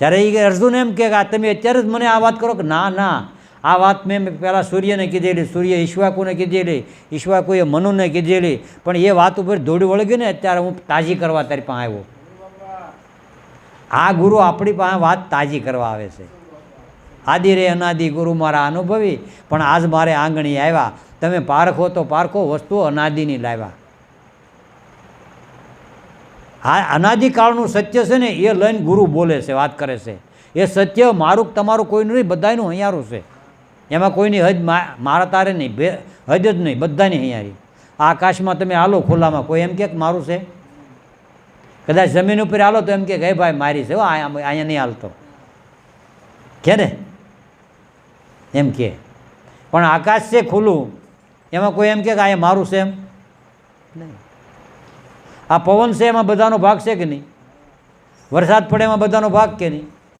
ત્યારે એ અર્જુન એમ કે આ તમે અત્યારે જ મને આ વાત કરો કે ના ના, આ વાત મેં પહેલાં સૂર્યને કીધેલી, સૂર્ય ઈશ્વાકુને કીધેલી, ઈશ્વાકુએ મનુને કીધેલી, પણ એ વાત ઉપર દોડી વળગી ને અત્યારે હું તાજી કરવા તારી પાસે આવ્યો. આ ગુરુ આપણી પાસે વાત તાજી કરવા આવે છે. આદિ રે અનાદિ ગુરુ મારા અનુભવી, પણ આજ મારે આંગણી આવ્યા, તમે પારખો તો પારખો, વસ્તુ અનાદિની લાવ્યા. આ અનાદિકાળનું સત્ય છે ને એ લઈને ગુરુ બોલે છે, વાત કરે છે. એ સત્ય મારું તમારું કોઈનું નહીં, બધાનું હૈયારું છે. એમાં કોઈની હદ મારા તારે નહીં, હદ જ નહીં, બધાની હૈયારી. આ આકાશમાં તમે હાલો ખુલ્લામાં, કોઈ એમ કે મારું છે? કદાચ જમીન ઉપર હાલો તો એમ કે હે ભાઈ મારી છે, અહીંયા નહીં હાલતો કે ને, એમ કે. પણ આકાશ છે ખુલ્લું, એમાં કોઈ એમ કે અહીંયા મારું છે એમ નહીં. આ પવન છે એમાં બધાનો ભાગ છે કે નહીં? વરસાદ પડે એમાં બધાનો ભાગ કે નહીં?